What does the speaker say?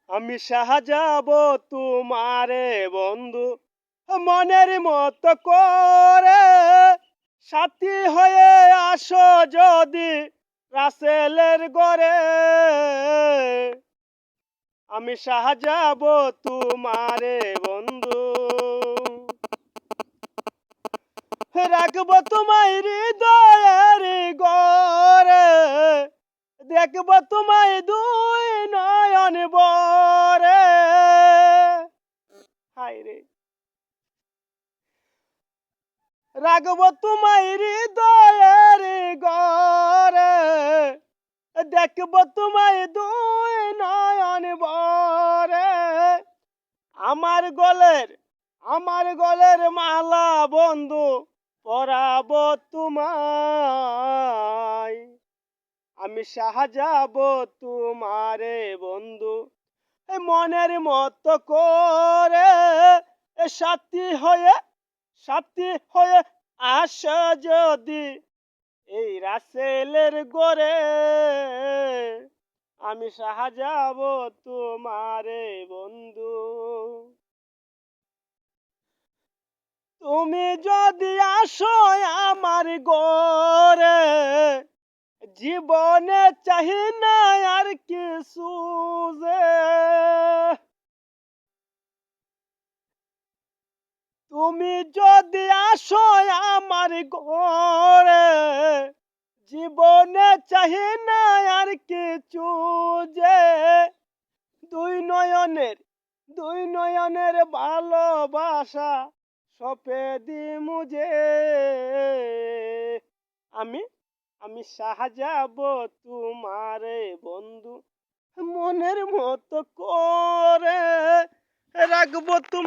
আমি সাজাবো তোমারে বন্ধু মনের মতো করে, সাথী হয়ে আসো যদি রাসেলের গড়ে। আমি সাজাবো তোমারে বন্ধু, রাখবো তোমায় হৃদয়ের গড়ে, দেখবো তোমায় দুই নয়ন বরে। হায় রে, রাখবো তোমায় হৃদয়ের গড়ে, দেখবো তোমায় দুই নয়ন বরে। আমার গলের মালা বন্ধু পরাবো তোমায়। আমি সাজাবো তোমারে বন্ধু মনের মতো করে, সাথী হয়ে আসো যদি এই রাসেলের গড়ে। আমি সাজাবো তোমারে বন্ধু। তুমি যদি আসো আমার গড়ে, জীবনে চাহি না আর কিছু যে। তুমি যদি আসো আমার ঘরে, জীবনে চাহি না আর কিছু যে। দুই নয়নের ভালোবাসা সপে দিমু যে। আমি আমি সাজাবো তোমারে বন্ধু মনের মতো করে, রাখবো তুমি।